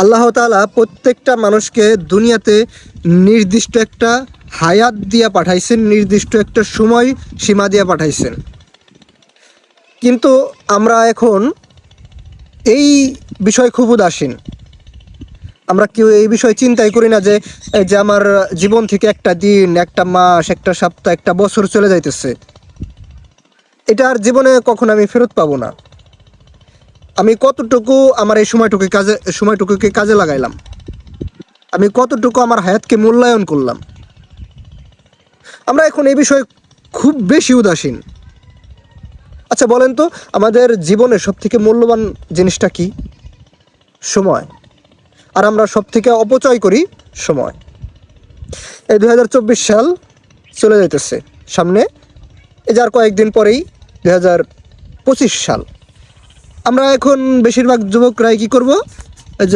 আল্লাহ তাআলা প্রত্যেকটা মানুষকে দুনিয়াতে নির্দিষ্ট একটা হায়াত দিয়া পাঠাইছেন, নির্দিষ্ট একটা সময় সীমা দিয়া পাঠাইছেন। কিন্তু আমরা এখন এই বিষয় খুব উদাসীন। আমরা কেউ এই বিষয় চিন্তাই করি না যে যে আমার জীবন থেকে একটা দিন, একটা মাস, একটা সপ্তাহ, একটা বছর চলে যাইতেছে। এটা আর জীবনে কখনো আমি ফেরত পাবো না। আমি কতটুকু আমার এই সময়টুকুকে কাজে লাগাইলাম, আমি কতটুকু আমার হায়াতকে মূল্যায়ন করলাম। আমরা এখন এই বিষয়ে খুব বেশি উদাসীন। আচ্ছা বলেন তো, আমাদের জীবনের সবথেকে মূল্যবান জিনিসটা কি? সময়। আর আমরা সবথেকে অপচয় করি সময়। এই 2024 সাল চলে যাইতেছে সামনে, এই যার কয়েকদিন পরেই 2025 সাল। আমরা এখন বেশিরভাগ যুবকরাই কী করব?